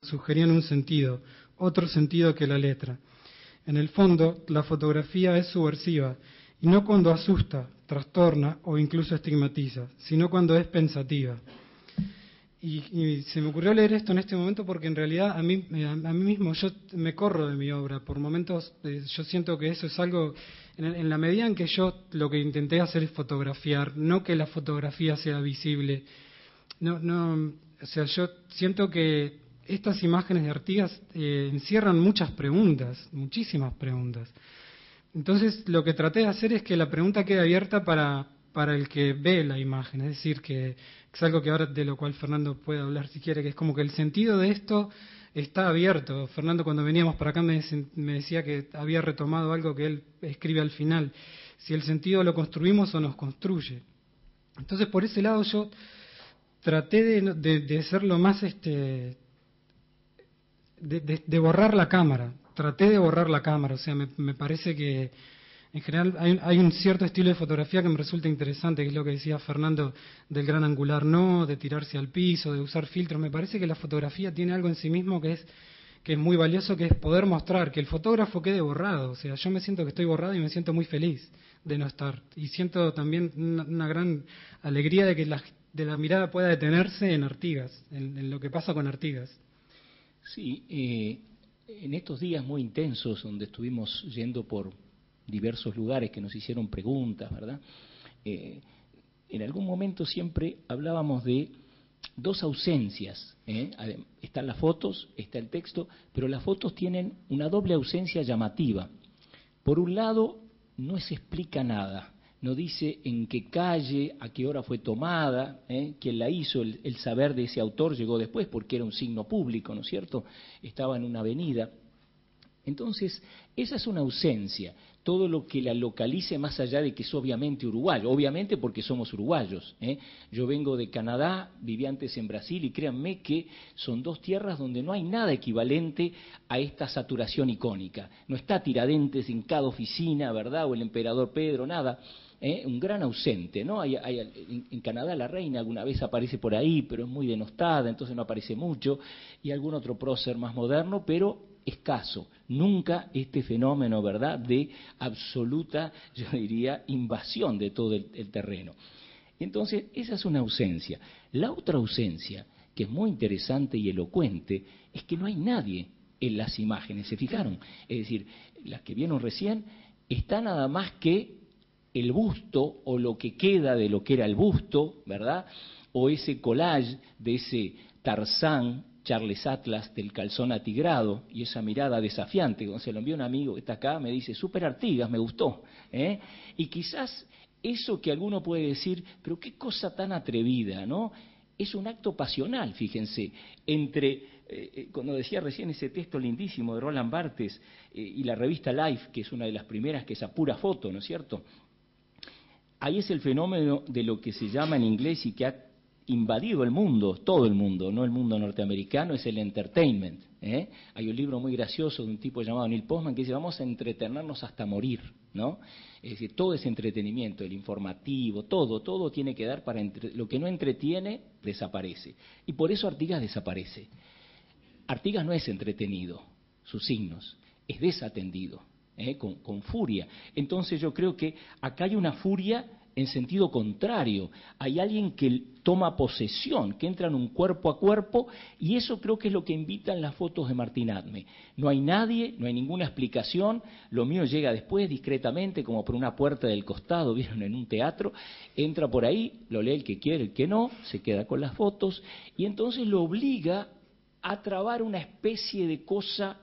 sugerían un sentido, otro sentido que la letra. En el fondo, la fotografía es subversiva, y no cuando asusta, trastorna o incluso estigmatiza, sino cuando es pensativa. Y se me ocurrió leer esto en este momento porque en realidad a mí mismo yo me corro de mi obra. Por momentos yo siento que eso es algo, en la medida en que yo lo que intenté hacer es fotografiar, no que la fotografía sea visible. O sea, yo siento que estas imágenes de Artigas encierran muchas preguntas, muchísimas preguntas. Entonces lo que traté de hacer es que la pregunta quede abierta para el que ve la imagen, es decir, que es algo que ahora de lo cual Fernando puede hablar si quiere, que es como que el sentido de esto está abierto. Fernando, cuando veníamos para acá me decía que había retomado algo que él escribe al final, si el sentido lo construimos o nos construye. Entonces por ese lado yo traté de ser lo más de borrar la cámara. Traté de borrar la cámara, o sea, me parece que en general hay un cierto estilo de fotografía que me resulta interesante, que es lo que decía Fernando del gran angular no, de tirarse al piso, de usar filtros. Me parece que la fotografía tiene algo en sí mismo que es muy valioso, que es poder mostrar, que el fotógrafo quede borrado. O sea, yo me siento que estoy borrado y me siento muy feliz de no estar. Y siento también una gran alegría de que la mirada pueda detenerse en Artigas, en lo que pasa con Artigas. Sí, en estos días muy intensos donde estuvimos yendo por diversos lugares que nos hicieron preguntas, ¿verdad? En algún momento siempre hablábamos de dos ausencias, están las fotos, está el texto, pero las fotos tienen una doble ausencia llamativa. Por un lado, no se explica nada, no dice en qué calle, a qué hora fue tomada, quién la hizo, el saber de ese autor llegó después porque era un signo público, ¿no es cierto? Estaba en una avenida. Entonces, esa es una ausencia, todo lo que la localice más allá de que es obviamente uruguayo, obviamente porque somos uruguayos. Yo vengo de Canadá, viví antes en Brasil y créanme que son dos tierras donde no hay nada equivalente a esta saturación icónica. No está Tiradentes en cada oficina, ¿verdad? O el emperador Pedro, nada. Un gran ausente, ¿no? En Canadá la reina alguna vez aparece por ahí, pero es muy denostada, entonces no aparece mucho, y algún otro prócer más moderno, pero escaso. Nunca este fenómeno, ¿verdad?, de absoluta, yo diría, invasión de todo el terreno. Entonces, esa es una ausencia. La otra ausencia, que es muy interesante y elocuente, es que no hay nadie en las imágenes, ¿se fijaron? Es decir, las que vieron recién, está nada más que el busto o lo que queda de lo que era el busto, ¿verdad? O ese collage de ese Tarzán, Charles Atlas, del calzón atigrado, y esa mirada desafiante, cuando se lo envió un amigo que está acá, me dice, súper Artigas, me gustó. Y quizás eso que alguno puede decir, pero qué cosa tan atrevida, ¿no? Es un acto pasional, fíjense, entre, cuando decía recién ese texto lindísimo de Roland Barthes y la revista Life, que es una de las primeras que es a pura foto, ¿no es cierto? Ahí es el fenómeno de lo que se llama en inglés y que ha invadido el mundo, todo el mundo, no el mundo norteamericano, es el entertainment. Hay un libro muy gracioso de un tipo llamado Neil Postman que dice, vamos a entretenernos hasta morir, ¿no? Es decir, todo es entretenimiento, el informativo, todo tiene que dar para... Lo que no entretiene, desaparece. Y por eso Artigas desaparece. Artigas no es entretenido, sus signos, es desatendido, con furia. Entonces yo creo que acá hay una furia en sentido contrario, hay alguien que toma posesión, que entra en un cuerpo a cuerpo, y eso creo que es lo que invitan las fotos de Martín Adme. No hay nadie, no hay ninguna explicación, lo mío llega después discretamente, como por una puerta del costado, vieron en un teatro, entra por ahí, lo lee el que quiere, el que no, se queda con las fotos, y entonces lo obliga a trabar una especie de cosa,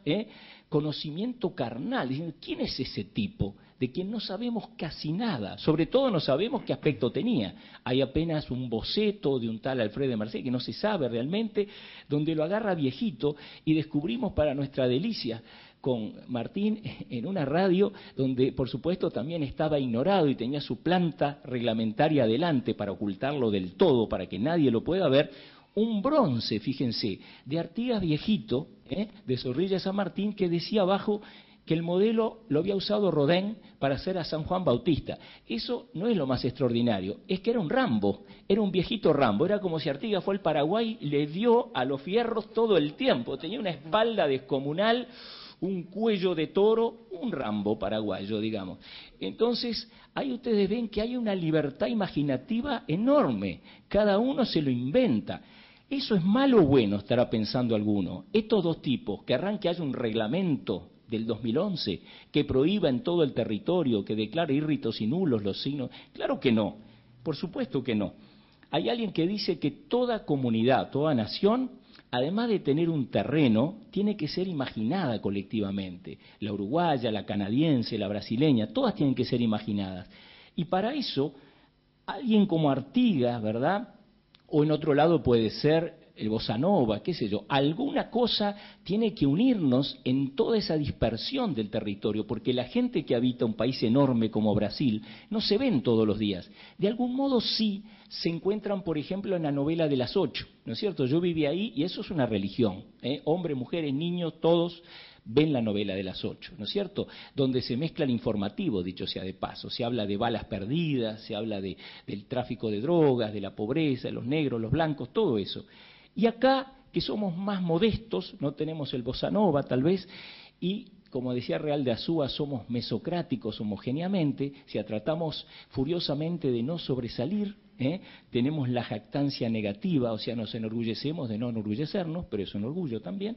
conocimiento carnal, diciendo, ¿quién es ese tipo? De quien no sabemos casi nada, sobre todo no sabemos qué aspecto tenía. Hay apenas un boceto de un tal Alfredo de Marseille, que no se sabe realmente, donde lo agarra viejito, y descubrimos para nuestra delicia con Martín en una radio donde por supuesto también estaba ignorado y tenía su planta reglamentaria adelante para ocultarlo del todo, para que nadie lo pueda ver, un bronce, fíjense, de Artigas viejito, de Zorrilla San Martín, que decía abajo, que el modelo lo había usado Rodin para hacer a San Juan Bautista. Eso no es lo más extraordinario, es que era un Rambo, era un viejito Rambo, era como si Artigas fue al Paraguay y le dio a los fierros todo el tiempo, tenía una espalda descomunal, un cuello de toro, un Rambo paraguayo, digamos. Entonces, ahí ustedes ven que hay una libertad imaginativa enorme, cada uno se lo inventa. ¿Eso es malo o bueno? Estará pensando alguno. Estos dos tipos, querrán que haya un reglamento del 2011 que prohíba en todo el territorio, que declare írritos y nulos los signos. Claro que no, por supuesto que no. Hay alguien que dice que toda comunidad, toda nación, además de tener un terreno, tiene que ser imaginada colectivamente. La uruguaya, la canadiense, la brasileña, todas tienen que ser imaginadas. Y para eso, alguien como Artigas, ¿verdad?, o en otro lado puede ser el bossa nova, qué sé yo, alguna cosa tiene que unirnos en toda esa dispersión del territorio, porque la gente que habita un país enorme como Brasil no se ven todos los días. De algún modo sí se encuentran, por ejemplo, en la novela de las 8, ¿no es cierto? Yo viví ahí y eso es una religión, hombres, mujeres, niños, todos ven la novela de las 8, ¿no es cierto? Donde se mezcla el informativo, dicho sea de paso. Se habla de balas perdidas, se habla del tráfico de drogas, de la pobreza, de los negros, los blancos, todo eso. Y acá, que somos más modestos, no tenemos el bossa nova tal vez, y como decía Real de Azúa, somos mesocráticos homogéneamente, si tratamos furiosamente de no sobresalir, tenemos la jactancia negativa, o sea, nos enorgullecemos de no enorgullecernos, pero es un orgullo también.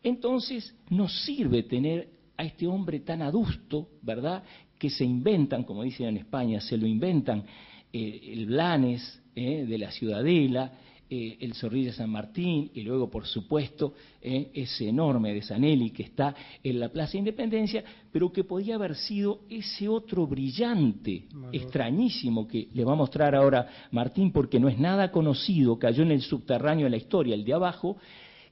Entonces nos sirve tener a este hombre tan adusto, ¿verdad?, que se inventan, como dicen en España, se lo inventan el Blanes de la Ciudadela, el Zorrilla San Martín y luego, por supuesto, ese enorme de Zanelli que está en la Plaza Independencia, pero que podía haber sido ese otro brillante, extrañísimo, que le va a mostrar ahora Martín, porque no es nada conocido, cayó en el subterráneo de la historia, el de abajo,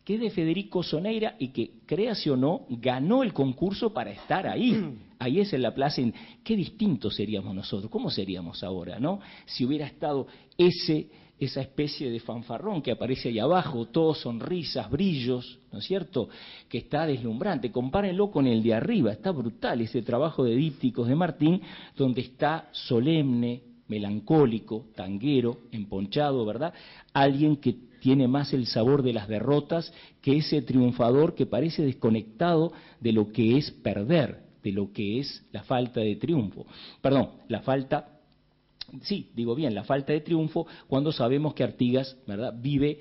que es de Federico Soneira y que, créase o no, ganó el concurso para estar ahí. Ahí es en la plaza. Qué distintos seríamos nosotros, ¿cómo seríamos ahora, no? Si hubiera estado esa especie de fanfarrón que aparece ahí abajo, todos sonrisas, brillos, ¿no es cierto?, que está deslumbrante. Compárenlo con el de arriba, está brutal ese trabajo de dípticos de Martín, donde está solemne, melancólico, tanguero, emponchado, ¿verdad? Alguien que tiene más el sabor de las derrotas que ese triunfador que parece desconectado de lo que es perder, de lo que es la falta de triunfo. Perdón, la falta de triunfo, cuando sabemos que Artigas, ¿verdad?, vive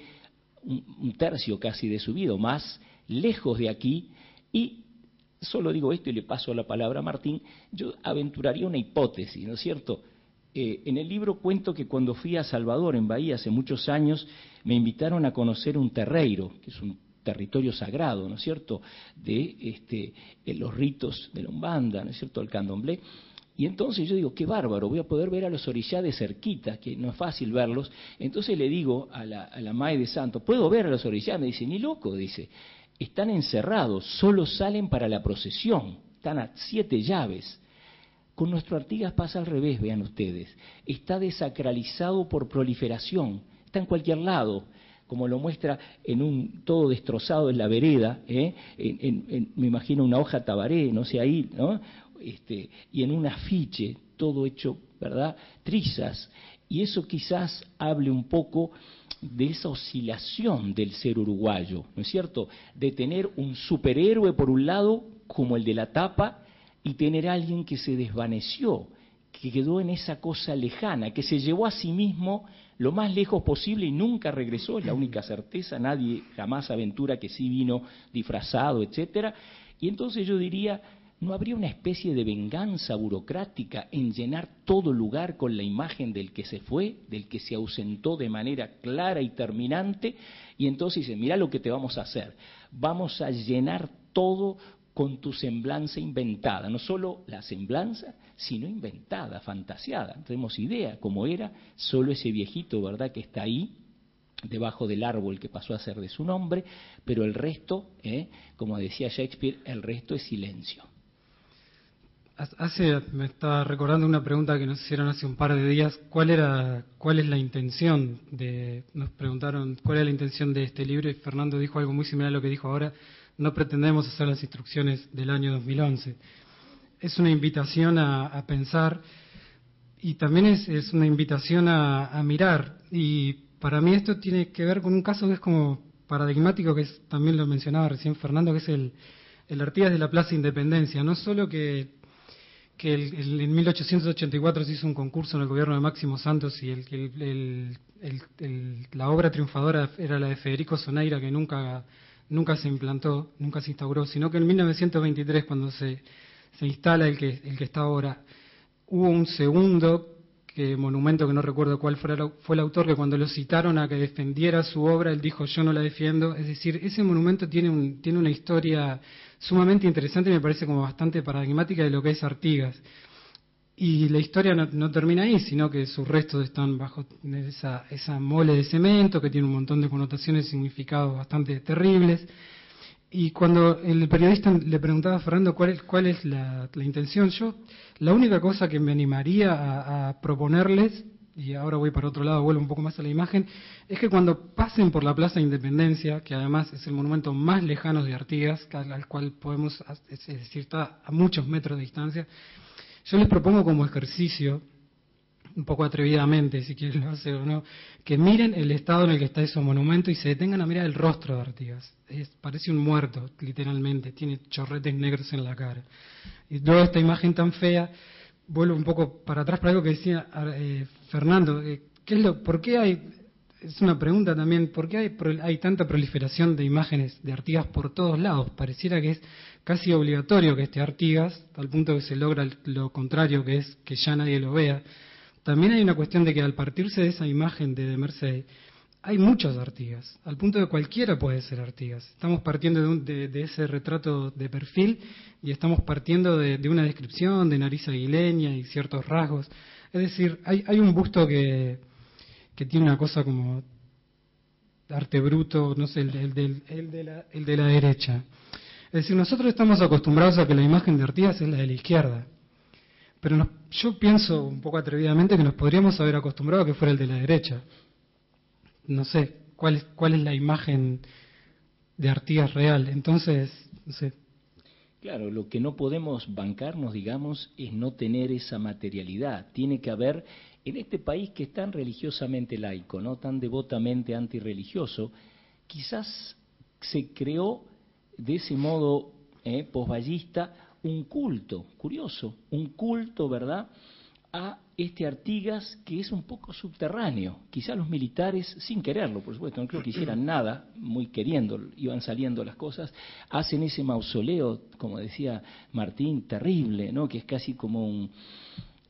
un tercio casi de su vida, más lejos de aquí, y solo digo esto y le paso la palabra a Martín, yo aventuraría una hipótesis, ¿no es cierto? En el libro cuento que cuando fui a Salvador, en Bahía, hace muchos años, me invitaron a conocer un terreiro, que es un territorio sagrado, ¿no es cierto?, de los ritos de la Umbanda, ¿no es cierto?, el candomblé. Y entonces yo digo, qué bárbaro, voy a poder ver a los orishá de cerquita, que no es fácil verlos. Entonces le digo a la Mae de Santo, ¿puedo ver a los orishá? Me dice, ni loco, dice, están encerrados, solo salen para la procesión, están a 7 llaves. Con nuestro Artigas pasa al revés, vean ustedes, está desacralizado por proliferación, está en cualquier lado, como lo muestra en un todo destrozado en la vereda, me imagino una hoja tabaré, no sé, ahí, ¿no? Y en un afiche, todo hecho, ¿verdad?, trizas, y eso quizás hable un poco de esa oscilación del ser uruguayo, ¿no es cierto?, de tener un superhéroe por un lado, como el de la tapa, y tener a alguien que se desvaneció, que quedó en esa cosa lejana, que se llevó a sí mismo lo más lejos posible y nunca regresó, es la única certeza, nadie jamás aventura que sí vino disfrazado, etcétera. Y entonces yo diría, ¿no habría una especie de venganza burocrática en llenar todo lugar con la imagen del que se fue, del que se ausentó de manera clara y terminante? Y entonces dice, mirá lo que te vamos a hacer, vamos a llenar todo con tu semblanza inventada, no solo la semblanza, sino inventada, fantaseada. No tenemos idea cómo era, solo ese viejito, ¿verdad?, que está ahí, debajo del árbol que pasó a ser de su nombre, pero el resto, como decía Shakespeare, el resto es silencio. Me estaba recordando una pregunta que nos hicieron hace un par de días. ¿Cuál es la intención nos preguntaron cuál es la intención de este libro? Y Fernando dijo algo muy similar a lo que dijo ahora. No pretendemos hacer las instrucciones del año 2011. Es una invitación a pensar y también es una invitación a mirar. Y para mí esto tiene que ver con un caso que es como paradigmático, también lo mencionaba recién Fernando, que es el Artigas de la Plaza Independencia. No solo que en 1884 se hizo un concurso en el gobierno de Máximo Santos y la obra triunfadora era la de Federico Soneira, que nunca se implantó, nunca se instauró, sino que en 1923, cuando se instala el que está ahora, hubo un segundo monumento que no recuerdo cuál fue el autor, que cuando lo citaron a que defendiera su obra, él dijo: yo no la defiendo. Es decir, ese monumento tiene una historia sumamente interesante y me parece como bastante paradigmática de lo que es Artigas. Y la historia no termina ahí, sino que sus restos están bajo esa mole de cemento que tiene un montón de connotaciones y significados bastante terribles. Y cuando el periodista le preguntaba a Fernando cuál es la intención, la única cosa que me animaría a proponerles, y ahora voy para otro lado, vuelvo un poco más a la imagen, es que cuando pasen por la Plaza Independencia, que además es el monumento más lejano de Artigas, al cual podemos, es decir, está a muchos metros de distancia, yo les propongo como ejercicio, un poco atrevidamente, si quieren lo hacer o no, que miren el estado en el que está ese monumento y se detengan a mirar el rostro de Artigas. Parece un muerto, literalmente, tiene chorretes negros en la cara. Y luego esta imagen tan fea, vuelvo un poco para atrás para algo que decía Fernando, ¿por qué hay, es una pregunta también, ¿por qué hay tanta proliferación de imágenes de Artigas por todos lados? Pareciera que es casi obligatorio que esté Artigas, al punto que se logra lo contrario, que es que ya nadie lo vea. También hay una cuestión de que al partirse de esa imagen de Merced, hay muchos Artigas, al punto de cualquiera puede ser Artigas. Estamos partiendo de ese retrato de perfil y estamos partiendo de una descripción de nariz aguileña y ciertos rasgos. Es decir, hay un busto que tiene una cosa como arte bruto, no sé, el de la derecha. Es decir, nosotros estamos acostumbrados a que la imagen de Artigas es la de la izquierda. Pero yo pienso un poco atrevidamente que nos podríamos haber acostumbrado a que fuera el de la derecha. No sé, ¿cuál es la imagen de Artigas real? Entonces, no sé. Claro, lo que no podemos bancarnos, digamos, es no tener esa materialidad. Tiene que haber, en este país que es tan religiosamente laico, no tan devotamente antirreligioso, quizás se creó de ese modo posvallista un culto, curioso, un culto, ¿verdad?, a este Artigas que es un poco subterráneo. Quizá los militares, sin quererlo, por supuesto, no creo que hicieran nada, muy queriendo, iban saliendo las cosas, hacen ese mausoleo, como decía Martín, terrible, ¿no?, que es casi como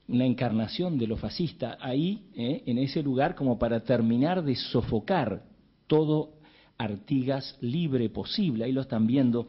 una encarnación de lo fascista, ahí, en ese lugar, como para terminar de sofocar todo Artigas libre posible. Ahí lo están viendo.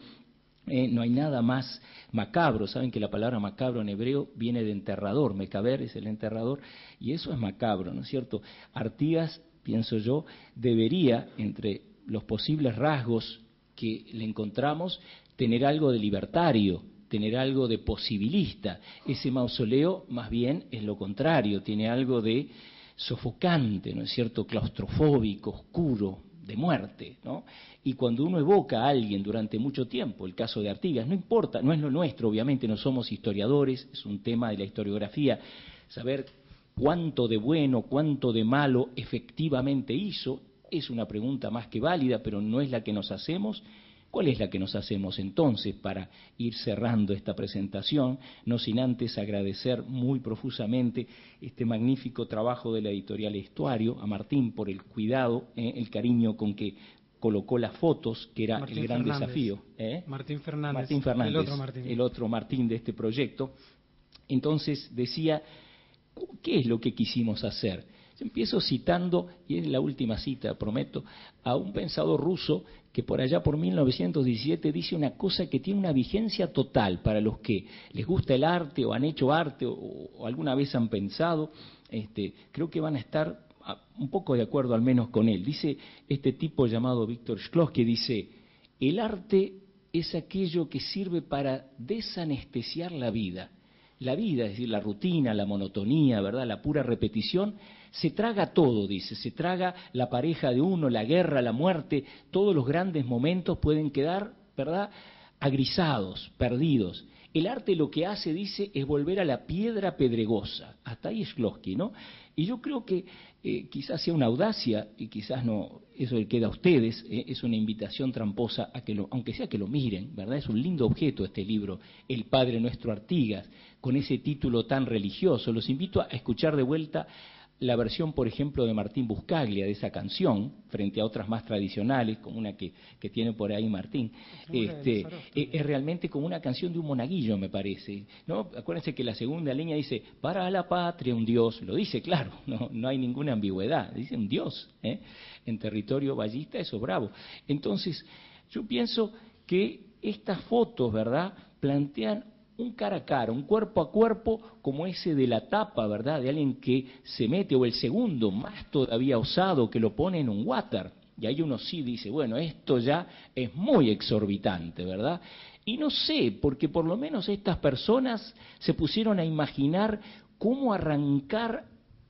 No hay nada más macabro. Saben que la palabra macabro en hebreo viene de enterrador. Mecaber es el enterrador, y eso es macabro, ¿no es cierto? Artigas, pienso yo, debería, entre los posibles rasgos que le encontramos, tener algo de libertario, tener algo de posibilista. Ese mausoleo, más bien, es lo contrario, tiene algo de sofocante, ¿no es cierto?, claustrofóbico, oscuro, de muerte, ¿no? Y cuando uno evoca a alguien durante mucho tiempo, el caso de Artigas, no importa, no es lo nuestro, obviamente no somos historiadores, es un tema de la historiografía, saber cuánto de bueno, cuánto de malo efectivamente hizo, es una pregunta más que válida, pero no es la que nos hacemos. ¿Cuál es la que nos hacemos entonces para ir cerrando esta presentación? No sin antes agradecer muy profusamente este magnífico trabajo de la editorial Estuario, a Martín por el cuidado, el cariño con que colocó las fotos, que era Martín el gran Fernández. desafío. Martín Fernández, el otro Martín de este proyecto. Entonces decía, ¿qué es lo que quisimos hacer? Yo empiezo citando, y es la última cita, prometo, a un pensador ruso que por allá por 1917 dice una cosa que tiene una vigencia total para los que les gusta el arte o han hecho arte o alguna vez han pensado, creo que van a estar un poco de acuerdo al menos con él. Dice este tipo llamado Víctor Shklovsky, dice, el arte es aquello que sirve para desanestesiar la vida. la vida, es decir, la rutina, la monotonía, ¿verdad? La pura repetición, se traga todo, dice, se traga la pareja de uno, la guerra, la muerte, todos los grandes momentos pueden quedar, ¿verdad?, agrisados, perdidos. El arte lo que hace, dice, es volver a la piedra pedregosa. Hasta ahí es Shklovsky, ¿no? Y yo creo que quizás sea una audacia, y quizás no, eso le queda a ustedes, es una invitación tramposa a que aunque sea que lo miren, ¿verdad? Es un lindo objeto este libro, El Padre Nuestro Artigas, con ese título tan religioso. Los invito a escuchar de vuelta la versión, por ejemplo, de Martín Buscaglia de esa canción, frente a otras más tradicionales, como una que tiene por ahí Martín, es realmente como una canción de un monaguillo, me parece, ¿no? Acuérdense que la segunda línea dice, para la patria un Dios, lo dice claro, no hay ninguna ambigüedad, dice un Dios, en territorio vallista, eso bravo. Entonces, yo pienso que estas fotos, ¿verdad?, plantean un cara a cara, un cuerpo a cuerpo, como ese de la tapa, ¿verdad?, de alguien que se mete, o el segundo, más todavía osado, que lo pone en un water. Y ahí uno sí dice, bueno, esto ya es muy exorbitante, ¿verdad? Y no sé, porque por lo menos estas personas se pusieron a imaginar cómo arrancar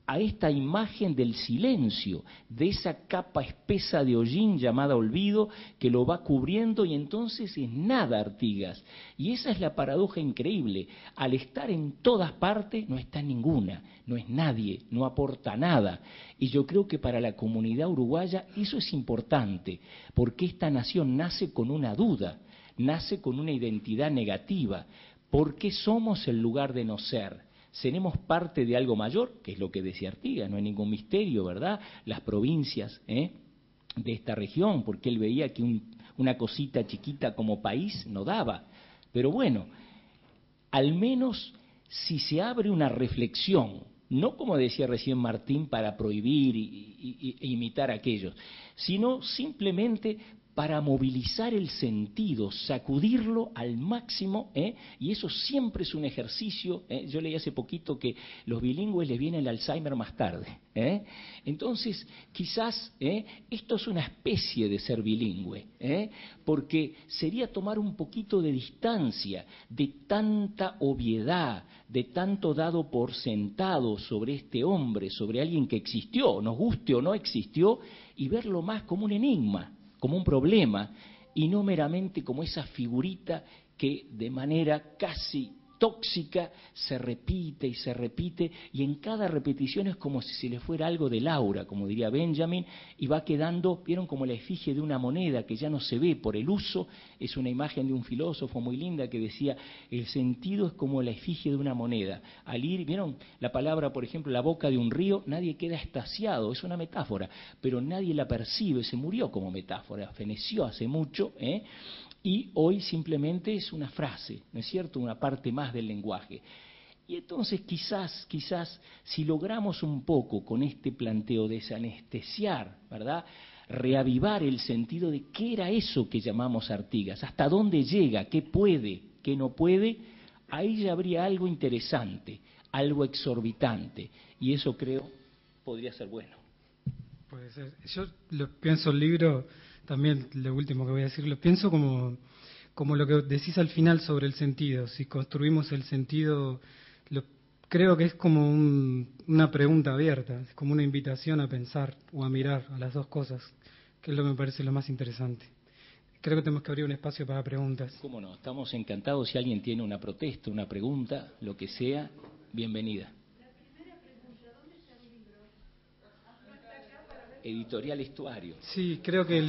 a esta imagen del silencio, de esa capa espesa de hollín llamada olvido que lo va cubriendo, y entonces es nada Artigas. Y esa es la paradoja increíble. Al estar en todas partes no está ninguna, no es nadie, no aporta nada. Y yo creo que para la comunidad uruguaya eso es importante, porque esta nación nace con una duda, nace con una identidad negativa. ¿Por qué somos el lugar de no ser? Seremos parte de algo mayor, que es lo que decía Artigas, no hay ningún misterio, ¿verdad? Las provincias de esta región, porque él veía que una cosita chiquita como país no daba. Pero bueno, al menos si se abre una reflexión, no como decía recién Martín, para prohibir e imitar a aquellos, sino simplemente para movilizar el sentido, sacudirlo al máximo, y eso siempre es un ejercicio. Yo leí hace poquito que los bilingües les viene el Alzheimer más tarde. Entonces, quizás esto es una especie de ser bilingüe, porque sería tomar un poquito de distancia de tanta obviedad, de tanto dado por sentado sobre este hombre, sobre alguien que existió, nos guste o no existió, y verlo más como un enigma, como un problema, y no meramente como esa figurita que de manera casi tóxica se repite, y en cada repetición es como si se le fuera algo del aura, como diría Benjamin, y va quedando, vieron, como la efigie de una moneda que ya no se ve por el uso. Es una imagen de un filósofo muy linda que decía, el sentido es como la efigie de una moneda. Al ir, vieron la palabra, por ejemplo, la boca de un río, nadie queda extasiado, es una metáfora, pero nadie la percibe, se murió como metáfora, feneció hace mucho, y hoy simplemente es una frase, ¿no es cierto?, una parte más del lenguaje. Y entonces quizás, si logramos un poco con este planteo desanestesiar, ¿verdad?, reavivar el sentido de qué era eso que llamamos Artigas, hasta dónde llega, qué puede, qué no puede, ahí ya habría algo interesante, algo exorbitante, y eso creo podría ser bueno. Puede ser. Yo lo pienso el libro, también lo último que voy a decir, lo pienso como lo que decís al final sobre el sentido. Si construimos el sentido, creo que es como una pregunta abierta, es como una invitación a pensar o a mirar a las dos cosas, que es lo que me parece lo más interesante. Creo que tenemos que abrir un espacio para preguntas. Cómo no, estamos encantados. Si alguien tiene una protesta, una pregunta, lo que sea, bienvenida. Editorial Estuario. Sí, creo que el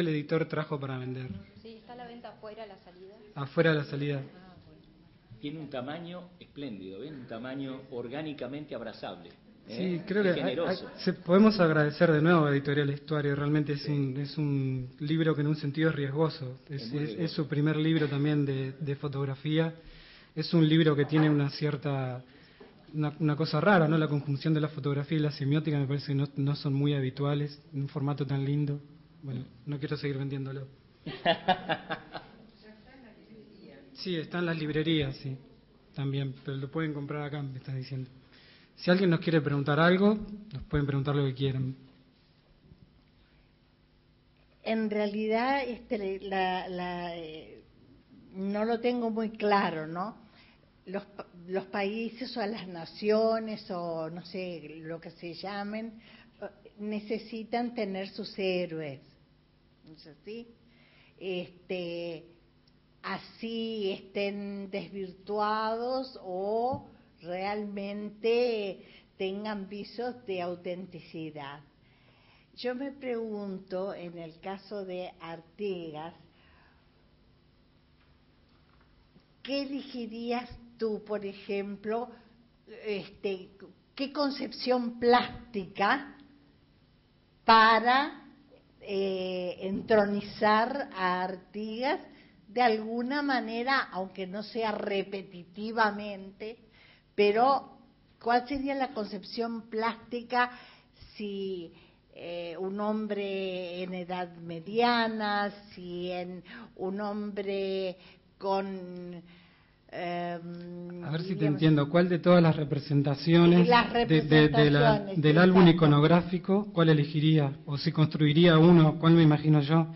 editor trajo para vender. Sí, está a la venta afuera, a la salida. Afuera a la salida. Ah, bueno. Tiene un tamaño espléndido, ¿ven? Un tamaño orgánicamente abrazable. Sí, creo que generoso. podemos agradecer de nuevo a Editorial Estuario. Realmente es un libro que en un sentido es riesgoso. Es su primer libro también de fotografía. Es un libro que tiene una cierta... Una cosa rara, ¿no? La conjunción de la fotografía y la semiótica me parece que no son muy habituales en un formato tan lindo. Bueno, no quiero seguir vendiéndolo. Sí, está en las librerías, sí, también, pero lo pueden comprar acá, me estás diciendo. Si alguien nos quiere preguntar algo, nos pueden preguntar lo que quieran. no lo tengo muy claro, ¿no? Los países o las naciones o no sé lo que se llamen necesitan tener sus héroes, ¿no es así? Así estén desvirtuados o realmente tengan visos de autenticidad. Yo me pregunto, en el caso de Artigas, ¿qué elegirías tú, por ejemplo, qué concepción plástica para entronizar a Artigas de alguna manera, aunque no sea repetitivamente, pero cuál sería la concepción plástica si un hombre en edad mediana, si en un hombre con... a ver si te entiendo, ¿cuál de todas las representaciones, del álbum iconográfico, cuál elegiría? O si construiría uno, ¿cuál me imagino yo?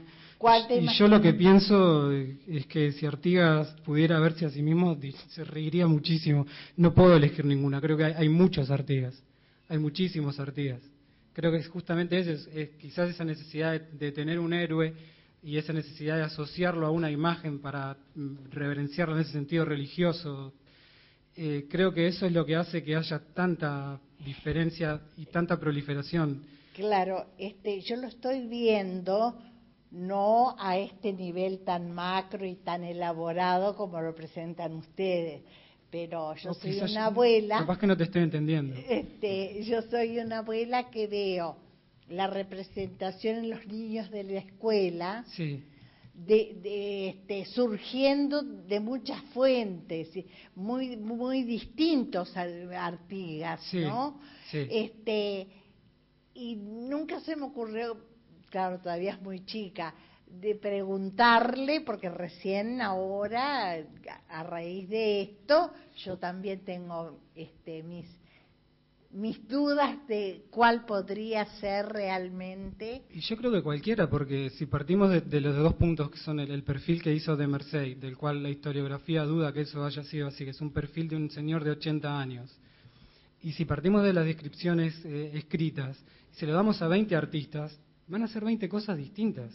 Y yo lo que pienso es que si Artigas pudiera verse a sí mismo, se reiría muchísimo. No puedo elegir ninguna, creo que hay muchos Artigas, hay muchísimos Artigas. Creo que es justamente eso, es quizás esa necesidad de tener un héroe y esa necesidad de asociarlo a una imagen para reverenciarlo en ese sentido religioso. Creo que eso es lo que hace que haya tanta diferencia y tanta proliferación. Claro, yo lo estoy viendo no a este nivel tan macro y tan elaborado como lo presentan ustedes, pero yo soy una abuela... Capaz que no te estoy entendiendo. Yo soy una abuela que veo la representación en los niños de la escuela, sí, surgiendo de muchas fuentes, muy muy distintos a Artigas, sí, ¿no? Sí. Y nunca se me ocurrió, claro, todavía es muy chica, de preguntarle, porque recién ahora, a raíz de esto, yo también tengo mis dudas de cuál podría ser realmente. Y yo creo que cualquiera, porque si partimos de los dos puntos que son el perfil que hizo de Mercedes, del cual la historiografía duda que eso haya sido así, que es un perfil de un señor de 80 años, y si partimos de las descripciones escritas, y se lo damos a 20 artistas, van a ser 20 cosas distintas.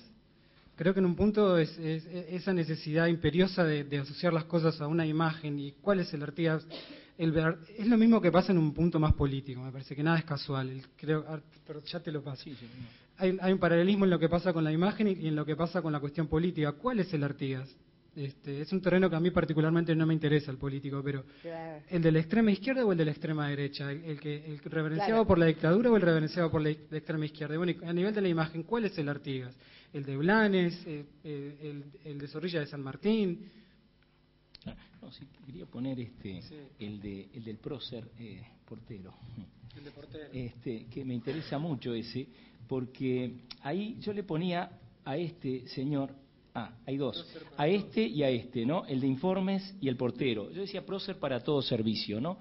Creo que en un punto es esa necesidad imperiosa de asociar las cosas a una imagen y cuál es el Artigas. Es lo mismo que pasa en un punto más político, me parece que nada es casual. Pero ya te lo paso. Sí, no. Hay un paralelismo en lo que pasa con la imagen y en lo que pasa con la cuestión política. ¿Cuál es el Artigas? Es un terreno que a mí particularmente no me interesa, el político, pero claro. ¿El de la extrema izquierda o el de la extrema derecha? ¿El reverenciado claro. por la dictadura o el reverenciado por la extrema izquierda? Bueno, a nivel de la imagen, ¿cuál es el Artigas? ¿El de Blanes? ¿El de Zorrilla de San Martín? No, sí, quería poner sí. el del prócer Portero. El de Portero. Que me interesa mucho ese, porque ahí yo le ponía a este señor... hay dos, a este y a este, ¿no? El de Informes y el Portero. Yo decía prócer para todo servicio, ¿no?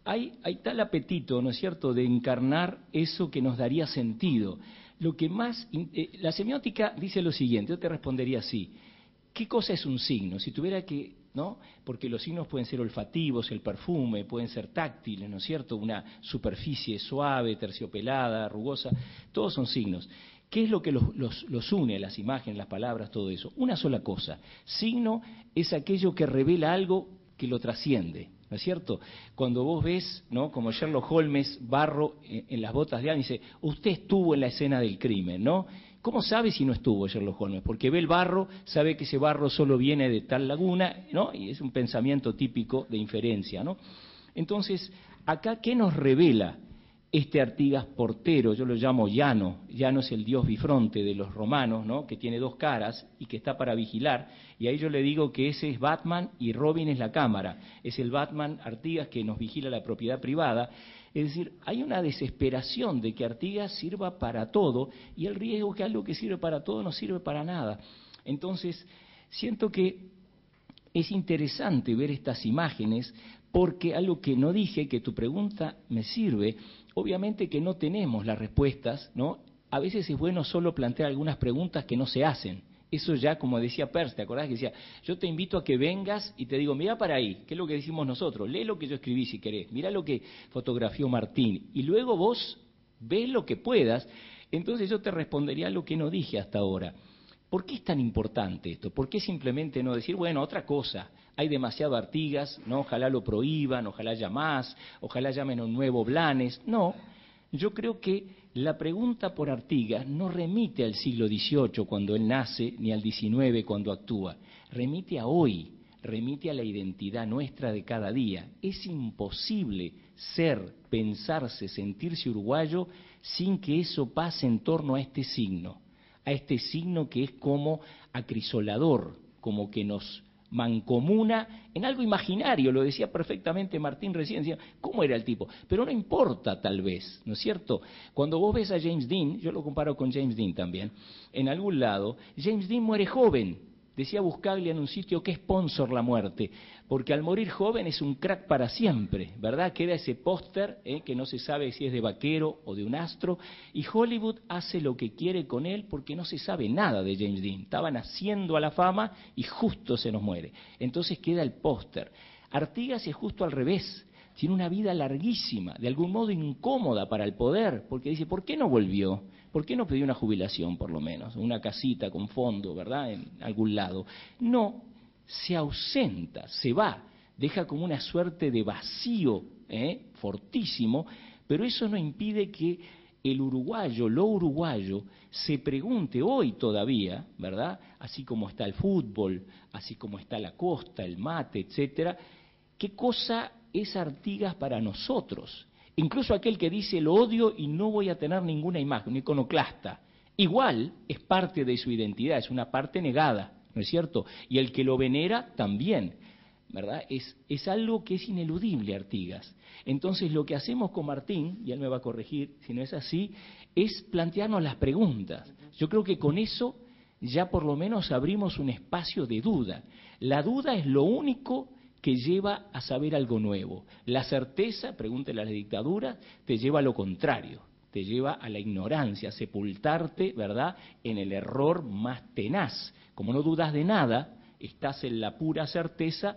Hay tal apetito, ¿no es cierto?, de encarnar eso que nos daría sentido. Lo que más... la semiótica dice lo siguiente, yo te respondería así. ¿Qué cosa es un signo? Si tuviera que... ¿no? Porque los signos pueden ser olfativos, el perfume, pueden ser táctiles, ¿no es cierto? Una superficie suave, terciopelada, rugosa, todos son signos. ¿Qué es lo que los une, las imágenes, las palabras, todo eso? Una sola cosa. Signo es aquello que revela algo que lo trasciende, ¿no es cierto? Cuando vos ves, ¿no?, como Sherlock Holmes, barro en las botas de alguien, dice, usted estuvo en la escena del crimen, ¿no? ¿Cómo sabe si no estuvo Sherlock Holmes? Porque ve el barro, sabe que ese barro solo viene de tal laguna, ¿no? Y es un pensamiento típico de inferencia, ¿no? Entonces, acá, ¿qué nos revela este Artigas Portero? Yo lo llamo Llano. Llano es el dios bifronte de los romanos, ¿no?, que tiene dos caras y que está para vigilar. Y ahí yo le digo que ese es Batman y Robin es la cámara. Es el Batman Artigas que nos vigila la propiedad privada. Es decir, hay una desesperación de que Artigas sirva para todo y el riesgo que algo que sirve para todo no sirve para nada. Entonces, siento que es interesante ver estas imágenes porque algo que no dije, que tu pregunta me sirve, obviamente que no tenemos las respuestas, ¿no? A veces es bueno solo plantear algunas preguntas que no se hacen. Eso ya, como decía Peirce, ¿te acordás que decía? Yo te invito a que vengas y te digo, mira para ahí, ¿qué es lo que decimos nosotros? Lee lo que yo escribí si querés, mira lo que fotografió Martín, y luego vos ves lo que puedas. Entonces yo te respondería lo que no dije hasta ahora. ¿Por qué es tan importante esto? ¿Por qué simplemente no decir, bueno, otra cosa? Hay demasiado Artigas, ¿no? Ojalá lo prohíban, ojalá haya más, ojalá llamen a un nuevo Blanes. No, yo creo que la pregunta por Artigas no remite al siglo XVIII cuando él nace, ni al XIX cuando actúa. Remite a hoy, remite a la identidad nuestra de cada día. Es imposible ser, pensarse, sentirse uruguayo sin que eso pase en torno a este signo que es como acrisolador, como que nos mancomuna en algo imaginario, lo decía perfectamente Martín recién, decía, ¿cómo era el tipo? Pero no importa tal vez, ¿no es cierto? Cuando vos ves a James Dean, yo lo comparo con James Dean también, en algún lado, James Dean muere joven, decía Buscaglia en un sitio que sponsor la muerte, porque al morir joven es un crack para siempre, ¿verdad? Queda ese póster que no se sabe si es de vaquero o de un astro, y Hollywood hace lo que quiere con él porque no se sabe nada de James Dean. Estaba naciendo a la fama y justo se nos muere. Entonces queda el póster. Artigas es justo al revés. Tiene una vida larguísima, de algún modo incómoda para el poder, porque dice, ¿por qué no volvió? ¿Por qué no pidió una jubilación, por lo menos? Una casita con fondo, ¿verdad? En algún lado. No, se ausenta, se va, deja como una suerte de vacío fortísimo, pero eso no impide que el uruguayo, lo uruguayo, se pregunte hoy todavía, ¿verdad? Así como está el fútbol, así como está la costa, el mate, etcétera, ¿qué cosa es Artigas para nosotros? Incluso aquel que dice lo odio y no voy a tener ninguna imagen, un iconoclasta, igual es parte de su identidad, es una parte negada, ¿no es cierto? Y el que lo venera también, ¿verdad? Es algo que es ineludible, Artigas. Entonces lo que hacemos con Martín, y él me va a corregir si no es así, es plantearnos las preguntas. Yo creo que con eso ya por lo menos abrimos un espacio de duda. La duda es lo único que lleva a saber algo nuevo. La certeza, pregúntele a la dictadura, te lleva a lo contrario, te lleva a la ignorancia, a sepultarte, ¿verdad?, en el error más tenaz. Como no dudas de nada, estás en la pura certeza,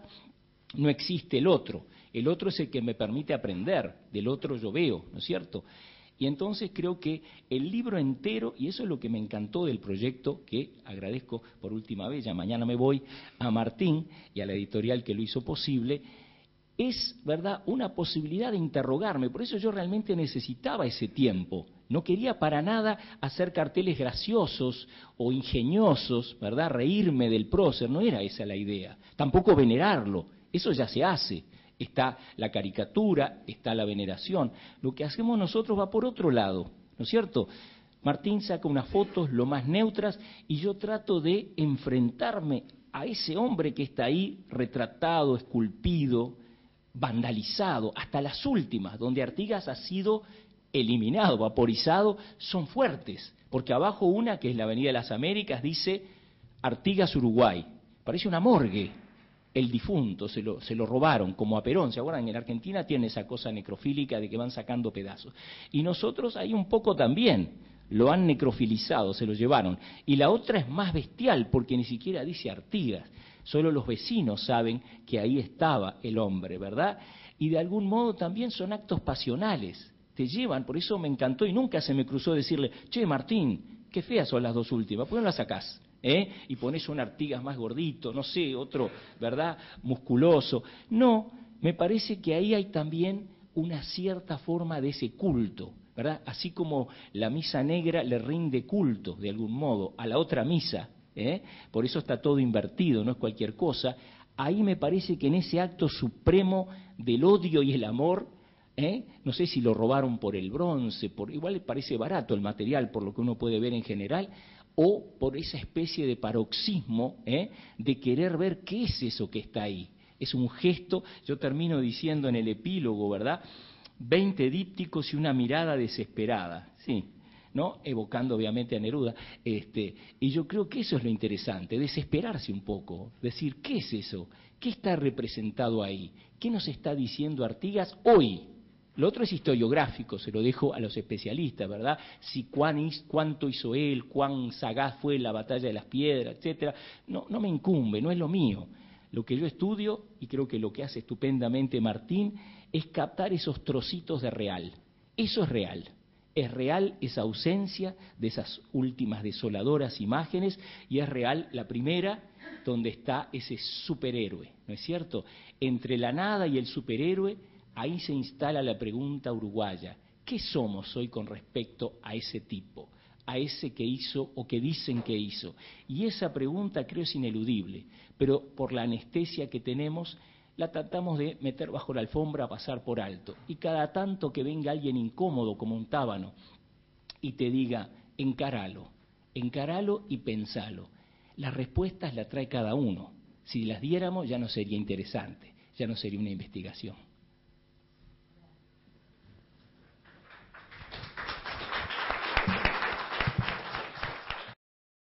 no existe el otro es el que me permite aprender, del otro yo veo, ¿no es cierto? Y entonces creo que el libro entero, y eso es lo que me encantó del proyecto, que agradezco por última vez, ya mañana me voy, a Martín y a la editorial que lo hizo posible, es, ¿verdad?, una posibilidad de interrogarme. Por eso yo realmente necesitaba ese tiempo. No quería para nada hacer carteles graciosos o ingeniosos, ¿verdad?, reírme del prócer, no era esa la idea. Tampoco venerarlo, eso ya se hace. Está la caricatura, está la veneración. Lo que hacemos nosotros va por otro lado, ¿no es cierto? Martín saca unas fotos lo más neutras y yo trato de enfrentarme a ese hombre que está ahí retratado, esculpido, vandalizado, hasta las últimas, donde Artigas ha sido eliminado, vaporizado, son fuertes, porque abajo una, que es la Avenida de las Américas, dice Artigas Uruguay, parece una morgue. El difunto, se lo robaron, como a Perón, ¿se acuerdan? En Argentina tiene esa cosa necrofílica de que van sacando pedazos. Y nosotros ahí un poco también, lo han necrofilizado, se lo llevaron. Y la otra es más bestial, porque ni siquiera dice Artigas, solo los vecinos saben que ahí estaba el hombre, ¿verdad? Y de algún modo también son actos pasionales, te llevan, por eso me encantó y nunca se me cruzó decirle, che Martín, qué feas son las dos últimas, ¿por qué no las sacás? Y pones un Artigas más gordito, no sé, otro, ¿verdad?, musculoso. No, me parece que ahí hay también una cierta forma de ese culto, ¿verdad? Así como la misa negra le rinde culto, de algún modo, a la otra misa, por eso está todo invertido, no es cualquier cosa. Ahí me parece que en ese acto supremo del odio y el amor, no sé si lo robaron por el bronce, igual le parece barato el material, por lo que uno puede ver en general, o por esa especie de paroxismo de querer ver qué es eso que está ahí. Es un gesto, yo termino diciendo en el epílogo, ¿verdad?, 20 dípticos y una mirada desesperada, sí, ¿no?, evocando obviamente a Neruda, y yo creo que eso es lo interesante, desesperarse un poco, decir, ¿qué es eso? ¿Qué está representado ahí? ¿Qué nos está diciendo Artigas hoy? Lo otro es historiográfico, se lo dejo a los especialistas, ¿verdad? Si cuánto hizo él, cuán sagaz fue la batalla de las piedras, etcétera. No me incumbe, no es lo mío. Lo que yo estudio, y creo que lo que hace estupendamente Martín, es captar esos trocitos de real. Eso es real. Es real esa ausencia de esas últimas desoladoras imágenes, y es real la primera, donde está ese superhéroe, ¿no es cierto? Entre la nada y el superhéroe, ahí se instala la pregunta uruguaya: ¿qué somos hoy con respecto a ese tipo, a ese que hizo o que dicen que hizo? Y esa pregunta creo es ineludible, pero por la anestesia que tenemos, la tratamos de meter bajo la alfombra, pasar por alto. Y cada tanto que venga alguien incómodo como un tábano y te diga: encáralo y pensalo. Las respuestas las trae cada uno. Si las diéramos ya no sería interesante, ya no sería una investigación.